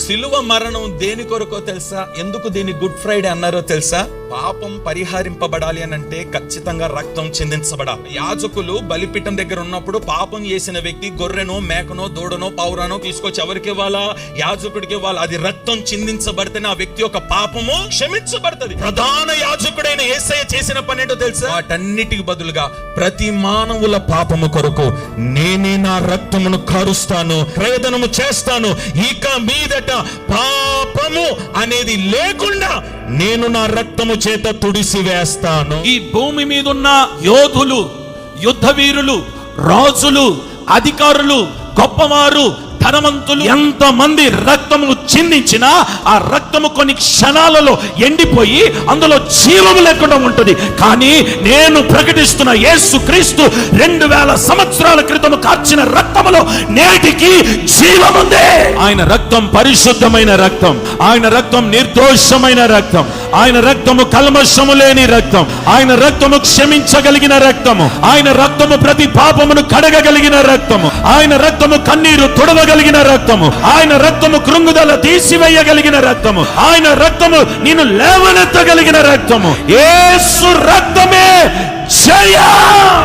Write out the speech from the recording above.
సిలువ మరణం దేని కొరకో తెలుసా? ఎందుకు దీన్ని గుడ్ ఫ్రైడే అన్నారో తెలుసా? పాపం పరిహరింపబడాలి అని అంటే ఖచ్చితంగా రక్తం చిందించబడాలి. యాజకులు బలిపీఠం దగ్గర ఉన్నప్పుడు పాపం చేసిన వ్యక్తి గొర్రెనో మేకనో దూడనో పావురానో తీసుకొచ్చి ఎవరికి ఇవ్వాలా? యాజకుడికి ఇవ్వాలి. అది రక్తం చిందించబడితేనే ఆ వ్యక్తి యొక్క పాపము క్షమించబడుతుంది. ప్రధాన యాజకుడైన యేసయ్య చేసిన పని ఏంటో తెలుసా? వాటన్నిటికి బదులుగా ప్రతి మానవుల పాపము కొరకు నేనే నా రక్తమును కారుస్తాను, ప్రయోజనము చేస్తాను. ఇక మీదట పాపము అనేది లేకుండా నేను నా రక్తము చేత తుడిసి వేస్తాను. ఈ భూమి మీద ఉన్న యోధులు, యుద్ధ వీరులు, రాజులు, అధికారులు, గొప్పవారు, ధనవంతులు ఎంతమంది రక్తము చిందించినా ఆ రక్తము కొన్ని క్షణాలలో ఎండిపోయి అందులో జీవము లేకుండా ఉంటుంది. కానీ నేను ప్రకటిస్తున్న యేసు క్రీస్తు 2000 సంవత్సరాల క్రితం కార్చిన రక్తములో నేటికి జీవముంది. ఆయన రక్తం పరిశుద్ధమైన రక్తం, ఆయన రక్తం నిర్దోషమైన రక్తం, ఆయన రక్తము కల్మషము లేని రక్తం, ఆయన రక్తము క్షమించగలిగిన రక్తము, ఆయన రక్తము ప్రతి పాపమును కడగగలిగిన రక్తము, ఆయన రక్తము కన్నీరు తుడవగలిగిన రక్తము, ఆయన రక్తము కృంగుదల తీసివేయగలిగిన రక్తము, ఆయన రక్తము నిన్ను లేవనెత్తగలిగిన రక్తము. యేసు రక్తమే జయం.